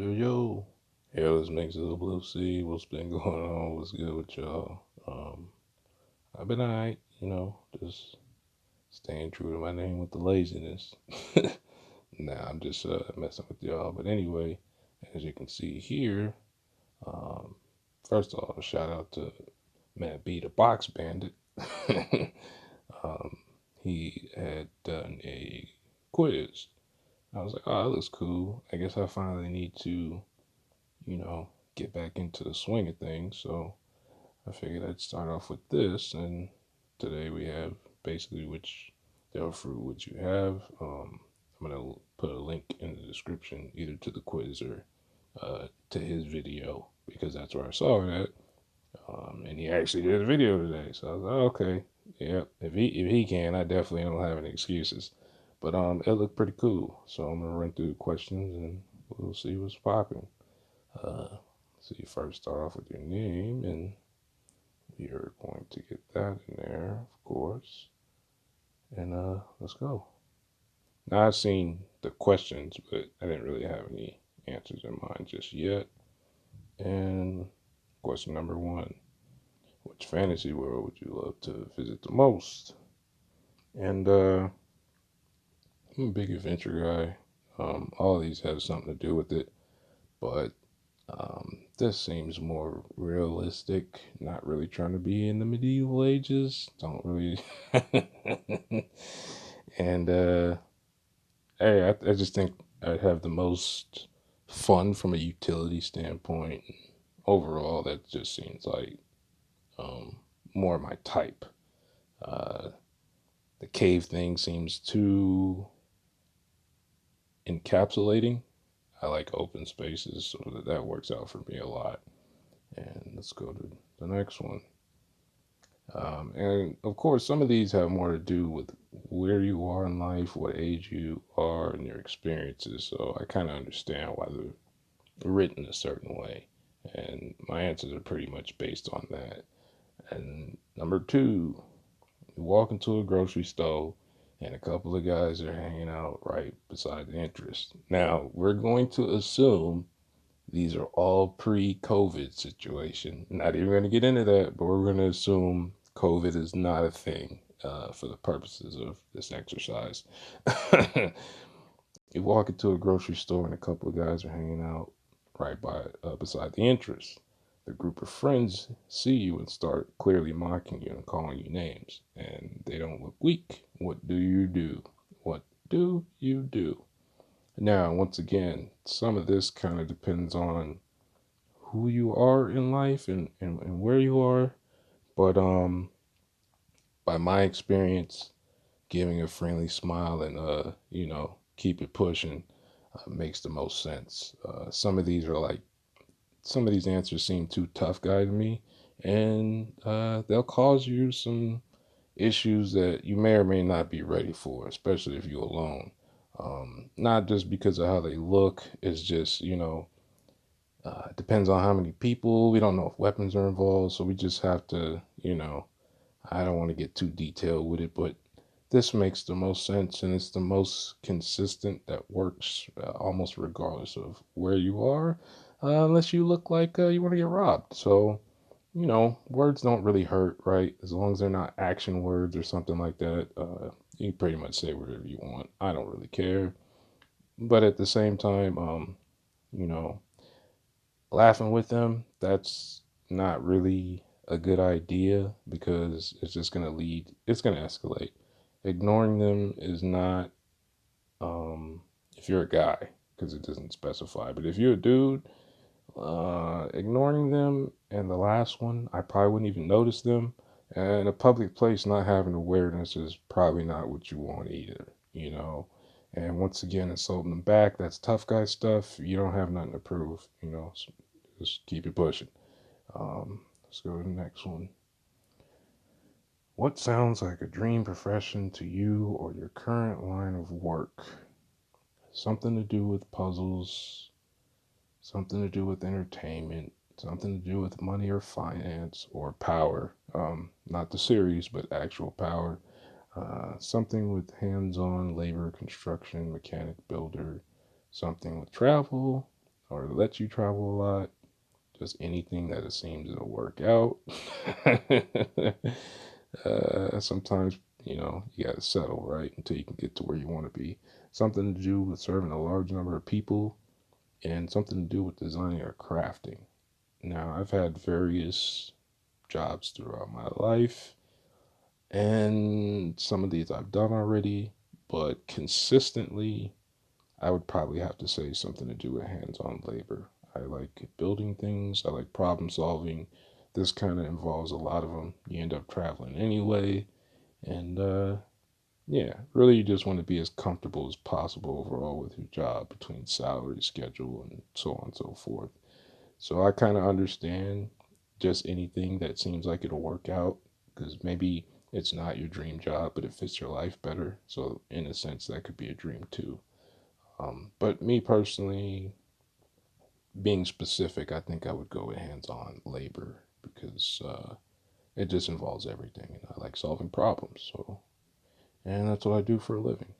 Yo. Yo, this makes it a Blue Sea. What's been going on? What's good with y'all? I've been alright, just staying true to my name with the laziness. Nah, I'm just messing with y'all. But anyway, as you can see here, um, first of all, shout out to Matt B, the Box Bandit. um, he had done a quiz. I was like, oh, that looks cool. I guess I finally need to you know, get back into the swing of things. So I figured I'd start off with this. And today we have basically which Del fruit would you have. I'm gonna put a link in the description either to the quiz or to his video because that's where I saw it at. And he actually did a video today, so I was like, oh, okay, yeah. If he can, I definitely don't have any excuses. But it looked pretty cool. So I'm gonna run through the questions and we'll see what's popping. Uh, so you first start off with your name, and you're going to get that in there, of course. And let's go. Now I've seen the questions, but I didn't really have any answers in mind just yet. And question number one: which fantasy world would you love to visit the most? And I'm a big adventure guy. All of these have something to do with it, but this seems more realistic. Not really trying to be in the medieval ages. Don't really. And hey, I just think I'd have the most fun from a utility standpoint. Overall, that just seems like um, more my type. Uh, the cave thing seems too encapsulating. I like open spaces, so that works out for me a lot. And let's go to the next one. And of course, some of these have more to do with where you are in life, what age you are, and your experiences. So I kind of understand why they're written a certain way. And my answers are pretty much based on that. And number two, you walk into a grocery store and a couple of guys are hanging out right beside the entrance. Now, we're going to assume these are all pre-COVID situation. Not even going to get into that, but we're going to assume COVID is not a thing for the purposes of this exercise. You walk into a grocery store and a couple of guys are hanging out right beside the entrance. The group of friends see you and start clearly mocking you and calling you names, and they don't look weak. What do you do? What do you do? Now, once again, some of this kind of depends on who you are in life and where you are. But by my experience, giving a friendly smile and keep it pushing makes the most sense. Some of these answers seem too tough guy to me, and they'll cause you some issues that you may or may not be ready for, especially if you're alone. Not just because of how they look, it's just, it depends on how many people. We don't know if weapons are involved, so we just have to, I don't want to get too detailed with it, but this makes the most sense and it's the most consistent that works almost regardless of where you are, unless you look like you want to get robbed. So, words don't really hurt, right? As long as they're not action words or something like that, you can pretty much say whatever you want. I don't really care. But at the same time, you know, laughing with them, that's not really a good idea because it's going to escalate. Ignoring them is not, if you're a guy, because it doesn't specify, but if you're a dude, ignoring them and the last one, I probably wouldn't even notice them. And a public place not having awareness is probably not what you want either. And once again, insulting them back, that's tough guy stuff. You don't have nothing to prove. So just keep it pushing. Let's go to the next one. What sounds like a dream profession to you or your current line of work? Something to do with puzzles, something to do with entertainment, something to do with money or finance or power. Not the series, but actual power. Something with hands on labor, construction, mechanic, builder, something with travel, or lets you travel a lot. Just anything that it seems to work out. Sometimes, you got to settle, right? Until you can get to where you want to be. Something to do with serving a large number of people and something to do with designing or crafting. Now, I've had various jobs throughout my life, and some of these I've done already, but consistently, I would probably have to say something to do with hands on labor. I like building things, I like problem solving. This kind of involves a lot of them. You end up traveling anyway, and yeah, really, you just want to be as comfortable as possible overall with your job between salary, schedule, and so on and so forth. So I kind of understand just anything that seems like it'll work out because maybe it's not your dream job, but it fits your life better. So, in a sense, that could be a dream too. But me personally, being specific, I think I would go with hands on labor because it just involves everything. And I like solving problems. So, and that's what I do for a living.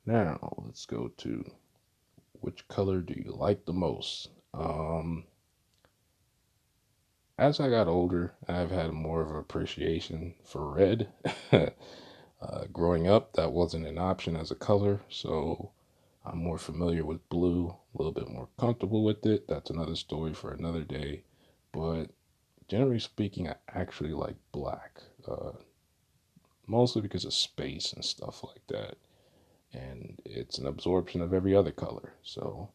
Now, let's go to which color do you like the most? As I got older, I've had more of an appreciation for red. Growing up, that wasn't an option as a color, so I'm more familiar with blue, a little bit more comfortable with it. That's another story for another day. But generally speaking, I actually like black, mostly because of space and stuff like that. And it's an absorption of every other color. So,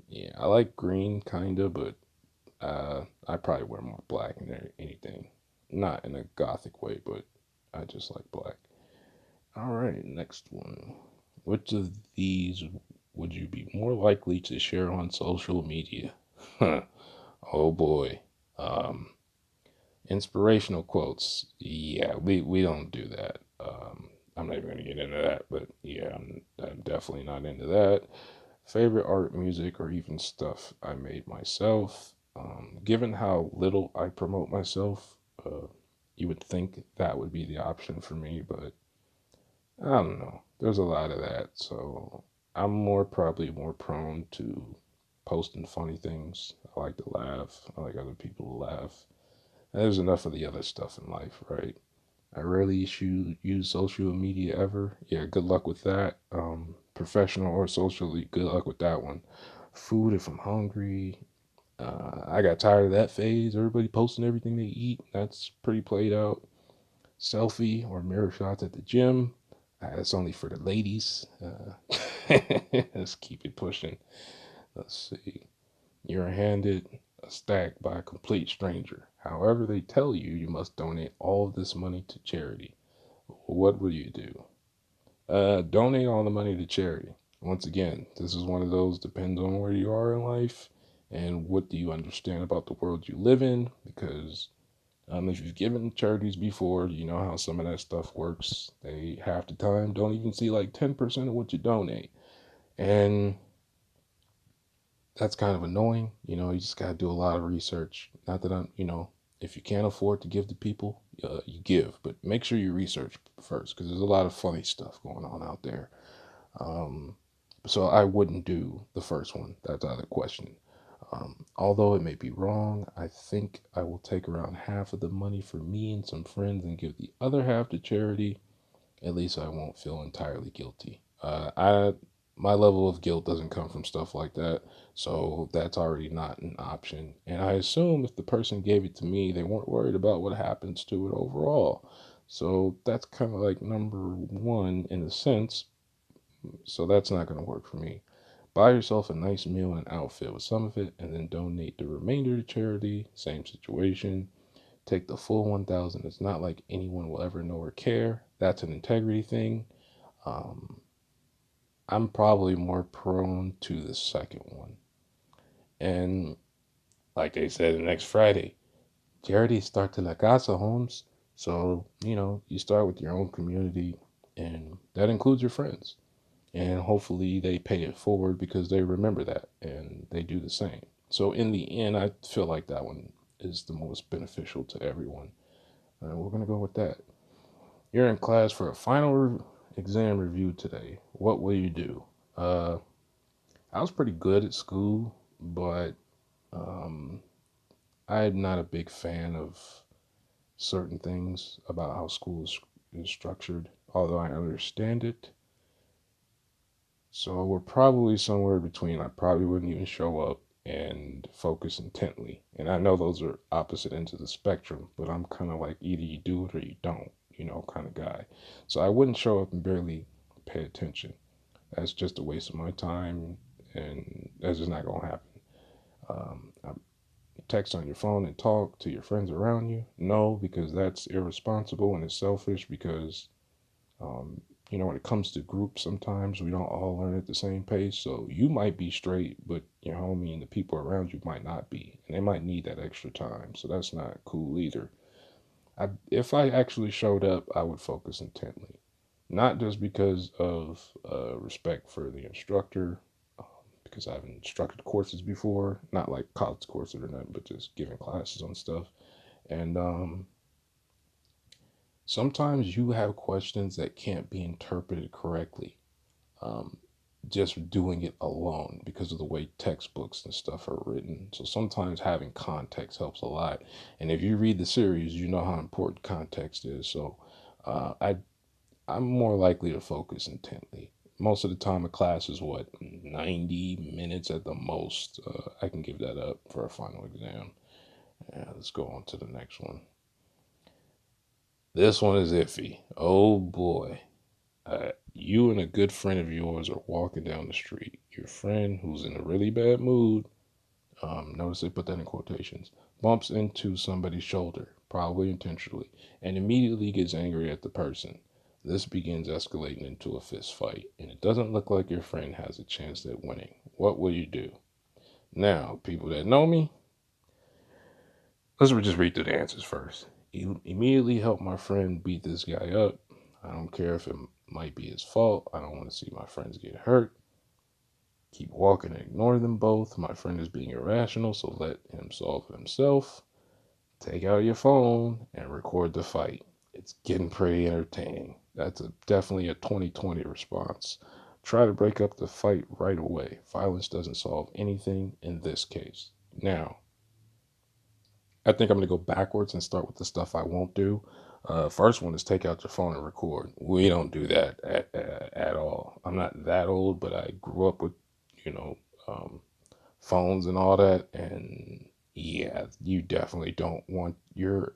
yeah, I like green, kind of, but I probably wear more black than anything. Not in a gothic way, but I just like black. All right, next one. Which of these would you be more likely to share on social media? Oh boy. Um, Inspirational quotes. Yeah, we don't do that. I'm not even going to get into that, but yeah, I'm definitely not into that. Favorite art, music, or even stuff I made myself. Given how little I promote myself, you would think that would be the option for me, but I don't know. There's a lot of that, so I'm probably more prone to posting funny things. I like to laugh. I like other people to laugh. And there's enough of the other stuff in life, right? I rarely use social media ever. Yeah, good luck with that. Professional or socially, good luck with that one. Food, if I'm hungry, I got tired of that phase. Everybody posting everything they eat. That's pretty played out. Selfie or mirror shots at the gym. That's only for the ladies. Let's keep it pushing. Let's see. You're handed a stack by a complete stranger. However, they tell you you must donate all of this money to charity. What will you do? Donate all the money to charity. Once again, this is one of those depends on where you are in life and what do you understand about the world you live in. Because if you've given charities before, you know how some of that stuff works. They half the time don't even see like 10% of what you donate. And that's kind of annoying. You just got to do a lot of research. Not that if you can't afford to give to people, you give, but make sure you research first because there's a lot of funny stuff going on out there. Um, so I wouldn't do the first one. That's out of the question. Although it may be wrong, I think I will take around half of the money for me and some friends and give the other half to charity. At least I won't feel entirely guilty. My level of guilt doesn't come from stuff like that, so that's already not an option. And I assume if the person gave it to me, they weren't worried about what happens to it overall. So that's kind of like number one in a sense. So that's not going to work for me. Buy yourself a nice meal and outfit with some of it, and then donate the remainder to charity. Same situation. Take the full 1,000. It's not like anyone will ever know or care. That's an integrity thing. Um, I'm probably more prone to the second one. And like they said, next Friday, charity start to la casa, Holmes. So, you start with your own community, and that includes your friends. And hopefully they pay it forward because they remember that and they do the same. So, in the end, I feel like that one is the most beneficial to everyone. And we're going to go with that. You're in class for a final exam review today. What will you do? Uh, I was pretty good at school, but um, I'm not a big fan of certain things about how is structured, although I understand it. So we're probably somewhere between I probably wouldn't even show up and focus intently. And I know those are opposite ends of the spectrum, but I'm kind of like either you do it or you don't, kind of guy. So I wouldn't show up and barely pay attention. That's just a waste of my time, and that's just not going to happen. I text on your phone and talk to your friends around you? No, because that's irresponsible and it's selfish because um, when it comes to groups, sometimes we don't all learn at the same pace. So you might be straight, but your homie and the people around you might not be, and they might need that extra time. So that's not cool either. If I actually showed up, I would focus intently, not just because of respect for the instructor, um, because I've instructed courses before, not like college courses or nothing, but just giving classes on stuff. And sometimes you have questions that can't be interpreted correctly, um, just doing it alone because of the way textbooks and stuff are written. So sometimes having context helps a lot. And if you read the series, you know how important context is. So I'm more likely to focus intently. Most of the time, a class is what, 90 minutes at the most. I can give that up for a final exam. Yeah, let's go on to the next one. This one is iffy. Oh boy. You and a good friend of yours are walking down the street. Your friend, who's in a really bad mood, notice they put that in quotations, bumps into somebody's shoulder, probably intentionally, and immediately gets angry at the person. This begins escalating into a fist fight, and it doesn't look like your friend has a chance at winning. What will you do? Now, people that know me, let's just read through the answers first. Immediately help my friend beat this guy up. I don't care if it might be his fault. I don't want to see my friends get hurt. Keep walking and ignore them both. My friend is being irrational, so let him solve it himself. Take out your phone and record the fight. It's getting pretty entertaining. That's definitely a 2020 response. Try to break up the fight right away. Violence doesn't solve anything in this case. Now, I think I'm going to go backwards and start with the stuff I won't do. First one is take out your phone and record. We don't do that at all. I'm not that old, but I grew up with, you know, um, phones and all that. And yeah, you definitely don't want you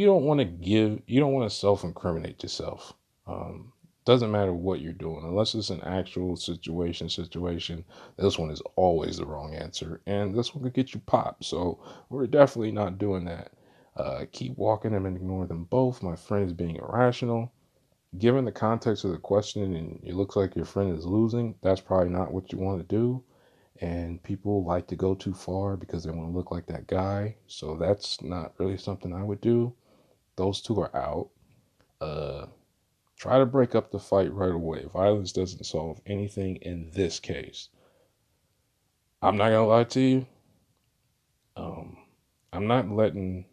don't want to self incriminate yourself. Um, doesn't matter what you're doing, unless it's an actual situation. This one is always the wrong answer, and this one could get you popped. So we're definitely not doing that. Keep walking them and ignore them both. My friend is being irrational. Given the context of the question, and it looks like your friend is losing, that's probably not what you want to do. And people like to go too far because they want to look like that guy. So that's not really something I would do. Those two are out. Uh, Try to break up the fight right away. Violence doesn't solve anything in this case. I'm not gonna lie to you. Um, I'm not letting.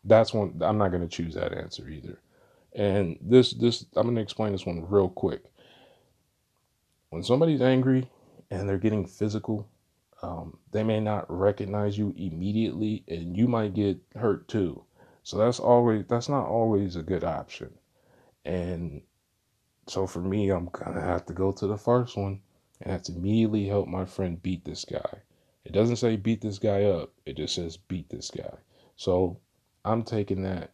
That's one. I'm not gonna choose that answer either. And this I'm gonna explain this one real quick. When somebody's angry and they're getting physical, they may not recognize you immediately, and you might get hurt too. So that's not always a good option. And so for me, I'm gonna have to go to the first one, and that's immediately help my friend beat this guy. It doesn't say beat this guy up. It just says beat this guy. So I'm taking that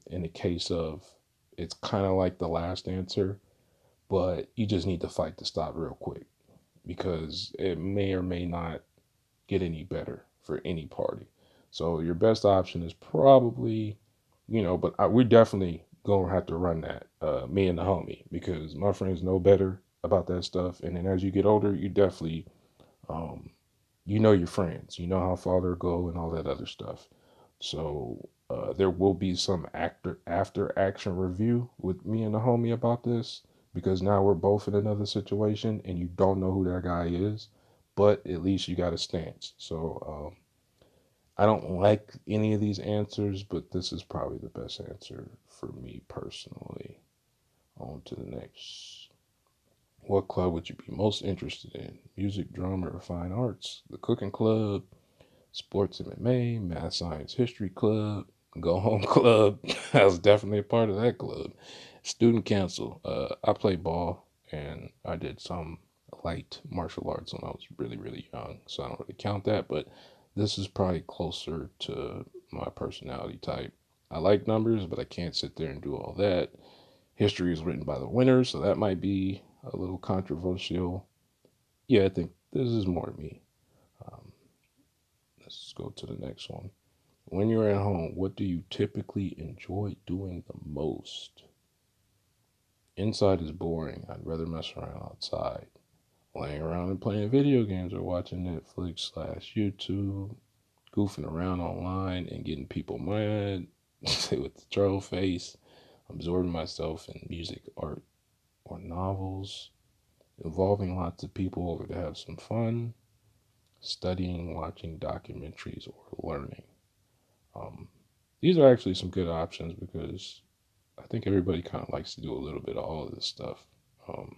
in the case of it's kind of like the last answer, but you just need to fight to stop real quick because it may or may not get any better for any party. So your best option is probably, but we're definitely gonna have to run that, me and the homie, because my friends know better about that stuff. And then as you get older, you definitely, um, you know your friends, you know how far they go and all that other stuff. So there will be some after action review with me and the homie about this because now we're both in another situation and you don't know who that guy is, but at least you got a stance. So I don't like any of these answers, but this is probably the best answer for me personally. On to the next. What club would you be most interested in? Music, drama, or fine arts? The cooking club, sports MMA, math science history club, go home club. I was definitely a part of that club. Student council. I played ball and I did some light martial arts when I was really, really young. So I don't really count that, but this is probably closer to my personality type. I like numbers, but I can't sit there and do all that. History is written by the winners, so that might be a little controversial. Yeah, I think this is more me. Um, let's go to the next one. When you're at home, what do you typically enjoy doing the most? Inside is boring. I'd rather mess around outside. Laying around and playing video games or watching Netflix slash YouTube, goofing around online and getting people mad with the troll face, absorbing myself in music, art, or novels, involving lots of people over to have some fun, studying, watching documentaries, or learning. Um, these are actually some good options because I think everybody kind of likes to do a little bit of all of this stuff. Um,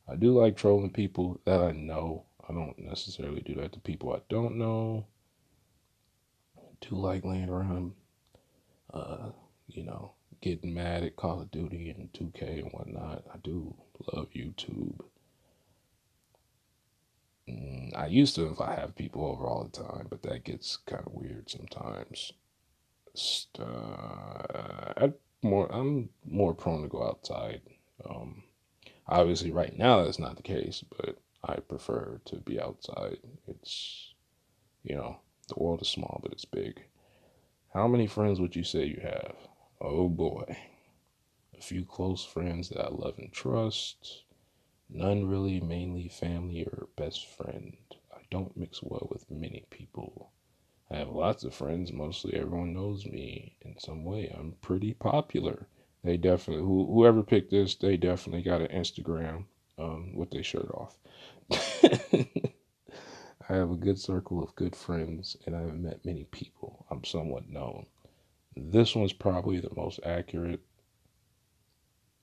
I do like trolling people that I know. I don't necessarily do that to people I don't know. I do like laying around, uh, you know, getting mad at Call of Duty and 2K and whatnot. I do love YouTube. I used to if I have people over all the time, but that gets kind of weird sometimes. I'm more prone to go outside. Um, Obviously, right now that's not the case, but I prefer to be outside. It's, the world is small, but it's big. How many friends would you say you have? Oh boy. A few close friends that I love and trust. None really, mainly family or best friend. I don't mix well with many people. I have lots of friends. Mostly everyone knows me in some way. I'm pretty popular. They definitely, whoever picked this, they definitely got an Instagram with their shirt off. I have a good circle of good friends and I have met many people. I'm somewhat known. This one's probably the most accurate.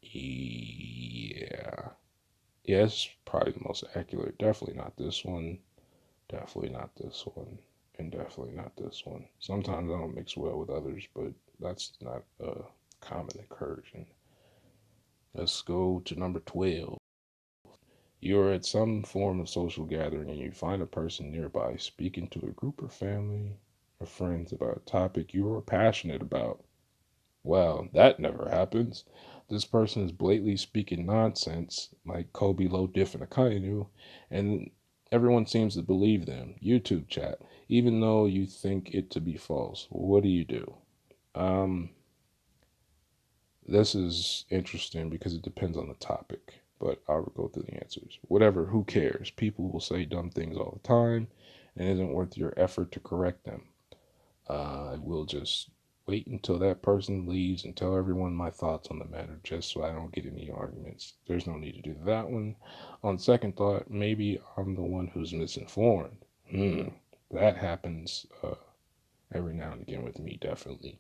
Yeah. Yes, probably the most accurate. Definitely not this one. Definitely not this one. And definitely not this one. Sometimes I don't mix well with others, but that's not a common occurrence. Let's go to number 12. You're at some form of social gathering and you find a person nearby speaking to a group of family or friends about a topic you are passionate about. Wow, that never happens. This person is blatantly speaking nonsense, like Kobe Low Diff and Akainu, and everyone seems to believe them. YouTube chat, even though you think it to be false. What do you do? Um, this is interesting because it depends on the topic, but I'll go through the answers. Whatever, who cares? People will say dumb things all the time, and it isn't worth your effort to correct them. I will just wait until that person leaves and tell everyone my thoughts on the matter just so I don't get any arguments. There's no need to do that one. On second thought, maybe I'm the one who's misinformed. That happens every now and again with me, definitely.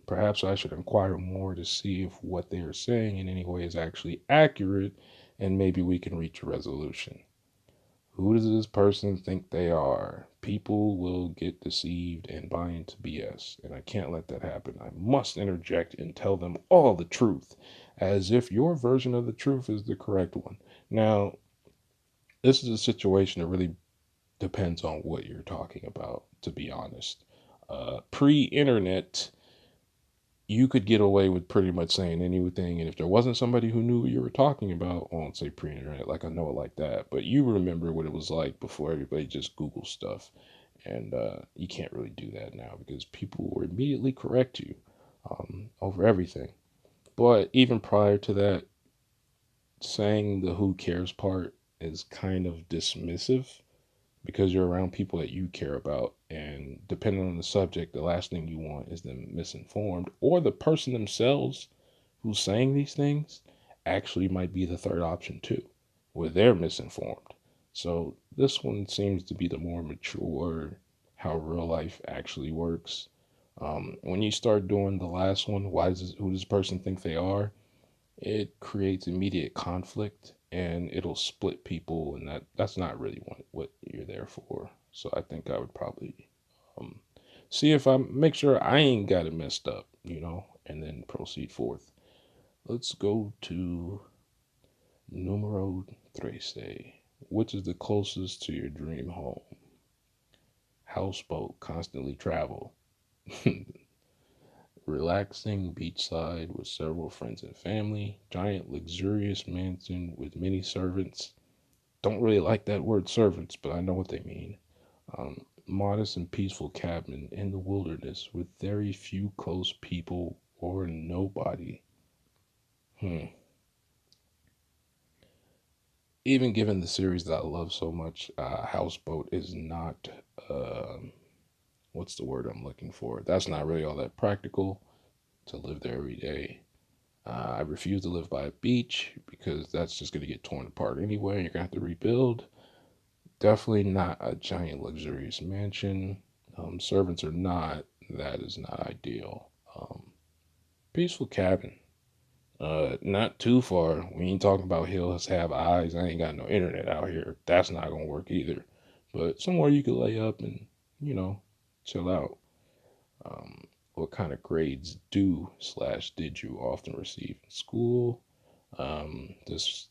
Perhaps I should inquire more to see if what they are saying in any way is actually accurate and maybe we can reach a resolution. Who does this person think they are? People will get deceived and buy into BS, and I can't let that happen. I must interject and tell them all the truth, as if your version of the truth is the correct one. Now, this is a situation that really depends on what you're talking about, to be honest. Pre internet, you could get away with pretty much saying anything. And if there wasn't somebody who knew what you were talking about, I won't say pre-internet, like I know it like that, but you remember what it was like before everybody just Google stuff. And you can't really do that now because people will immediately correct you over everything. But even prior to that, saying the who cares part is kind of dismissive because you're around people that you care about. And depending on the subject, the last thing you want is them misinformed, or the person themselves who's saying these things actually might be the third option too, where they're misinformed. So this one seems to be the more mature, how real life actually works. When you start doing the last one, who does this person think they are? It creates immediate conflict and it'll split people, and that's not really what you're there for. So I think I would probably um, see if I make sure I ain't got it messed up, and then proceed forth. Let's go to numero trece. Which is the closest to your dream home? Houseboat, constantly travel. Relaxing beachside with several friends and family. Giant luxurious mansion with many servants. Don't really like that word servants, but I know what they mean. Modest and peaceful cabin in the wilderness with very few close people or nobody. Hmm. Even given the series that I love so much, Houseboat is not. What's the word I'm looking for? That's not really all that practical to live there every day. I refuse to live by a beach because that's just going to get torn apart anyway. You're going to have to rebuild. Definitely not a giant luxurious mansion. Servants or not, that is not ideal. Peaceful cabin. Not too far. We ain't talking about hills have eyes. I ain't got no internet out here. That's not gonna work either. But somewhere you could lay up and you know chill out. What kind of grades do slash did you often receive in school? This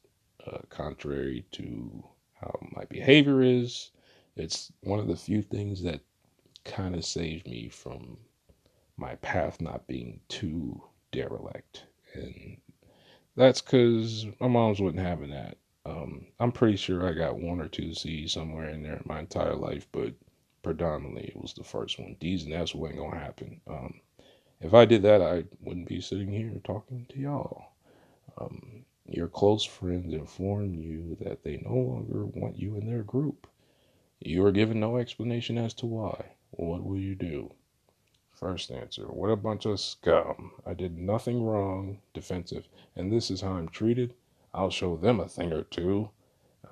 contrary to how my behavior is, it's one of the few things that kind of saved me from my path not being too derelict. And that's because my mom's wasn't having that. I'm pretty sure I got one or two C's somewhere in there my entire life, but predominantly it was the first one. D's and F's wasn't gonna happen. If I did that, I wouldn't be sitting here talking to y'all. Your close friends inform you that they no longer want you in their group. You are given no explanation as to why. What will you do? First answer, what a bunch of scum. I did nothing wrong, defensive, and this is how I'm treated. I'll show them a thing or two.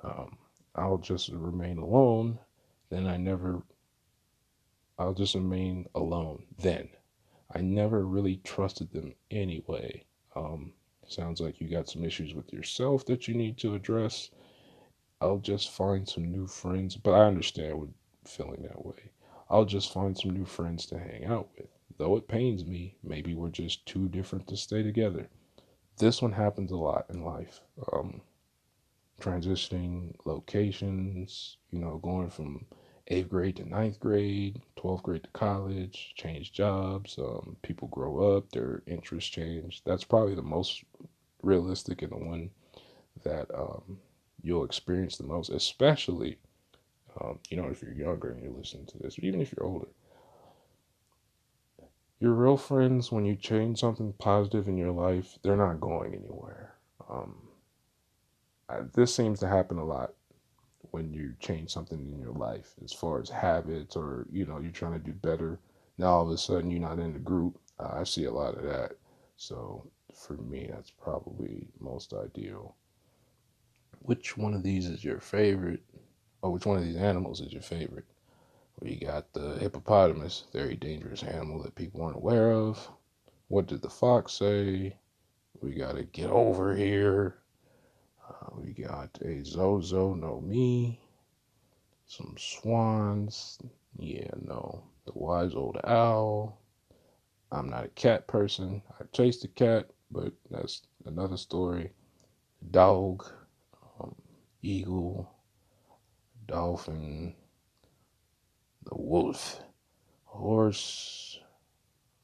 Um, I'll just remain alone. Then I'll just remain alone. Then I never really trusted them anyway. Um, Sounds like you got some issues with yourself that you need to address. I'll just find some new friends, but I understand with feeling that way. I'll just find some new friends to hang out with. Though it pains me, maybe we're just too different to stay together. This one happens a lot in life. Transitioning locations, going from eighth grade to ninth grade, 12th grade to college, change jobs, people grow up, their interests change. That's probably the most realistic and the one that you'll experience the most, especially, if you're younger and you're listening to this, or even if you're older. Your real friends, when you change something positive in your life, they're not going anywhere. Um, this seems to happen a lot when you change something in your life as far as habits or you're trying to do better. Now all of a sudden you're not in the group. I see a lot of that. So for me, that's probably most ideal. Which one of these is your favorite? Or which one of these animals is your favorite? We got the hippopotamus, very dangerous animal that people aren't aware of. What did the fox say? We got to get over here. We got a Zozo no Me, some swans. Yeah, no. The wise old owl. I'm not a cat person. I chased a cat, but that's another story. Dog, um, eagle, dolphin, the wolf, horse.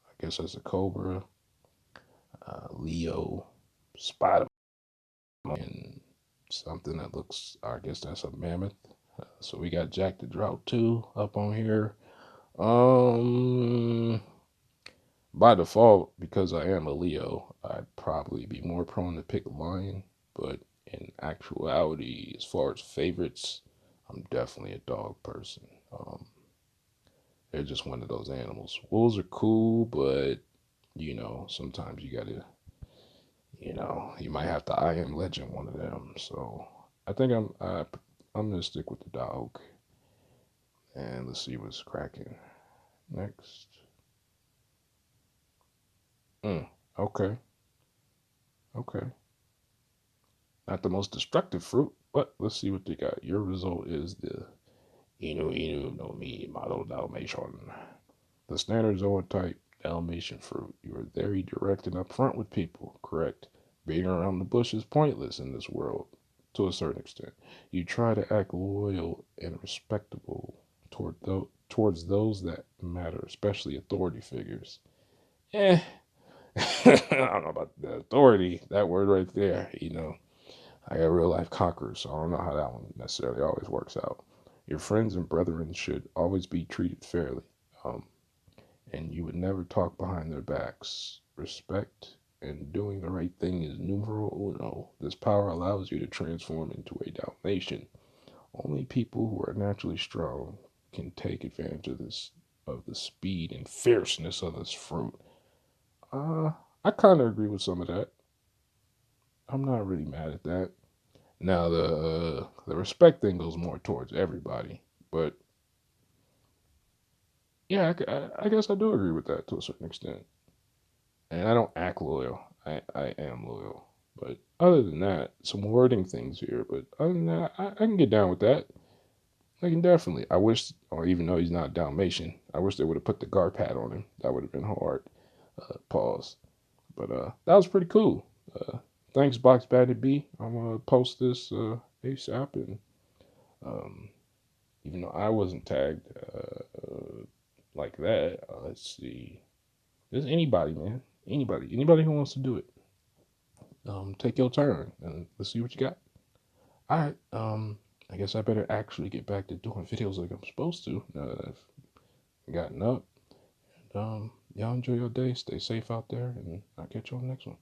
I guess that's a cobra. Leo, spider, and something that looks. I guess that's a mammoth. So we got Jack the Drought too up on here. Um, By default, because I am a Leo, I'd probably be more prone to pick a lion. But in actuality, as far as favorites, I'm definitely a dog person. They're just one of those animals. Wolves are cool, but sometimes you gotta, you might have to I am legend one of them. So I think I'm gonna stick with the dog, and let's see what's cracking next. Mm, okay, okay. Not the most destructive fruit, but let's see what they got. Your result is the Inu Inu no Mi model Dalmatian. The standard zootype Dalmatian fruit. You are very direct and upfront with people, correct? Being around the bush is pointless in this world, to a certain extent. You try to act loyal and respectable towards those that matter, especially authority figures. Eh, I don't know about the authority, that word right there, I got real life conquerors, so I don't know how that one necessarily always works out. Your friends and brethren should always be treated fairly. Um, and you would never talk behind their backs. Respect and doing the right thing is numero uno. This power allows you to transform into a Dalmatian. Only people who are naturally strong can take advantage of the speed and fierceness of this fruit. Uh, I kind of agree with some of that. I'm not really mad at that. Now the respect thing goes more towards everybody, but yeah, I guess I do agree with that to a certain extent. And I don't act loyal. I am loyal. But other than that, some wording things here. But other than that, I can get down with that. I can definitely. I wish, or even though he's not Dalmatian, I wish they would have put the guard pad on him. That would have been hard. Pause. But that was pretty cool. Thanks, Box Bandit B. I'm gonna post this ASAP, and um, even though I wasn't tagged like that, let's see. There's anybody, man. Anybody who wants to do it. Take your turn and let's see what you got. All right. I guess I better actually get back to doing videos like I'm supposed to now that I've gotten up. And y'all enjoy your day. Stay safe out there, and I'll catch you on the next one.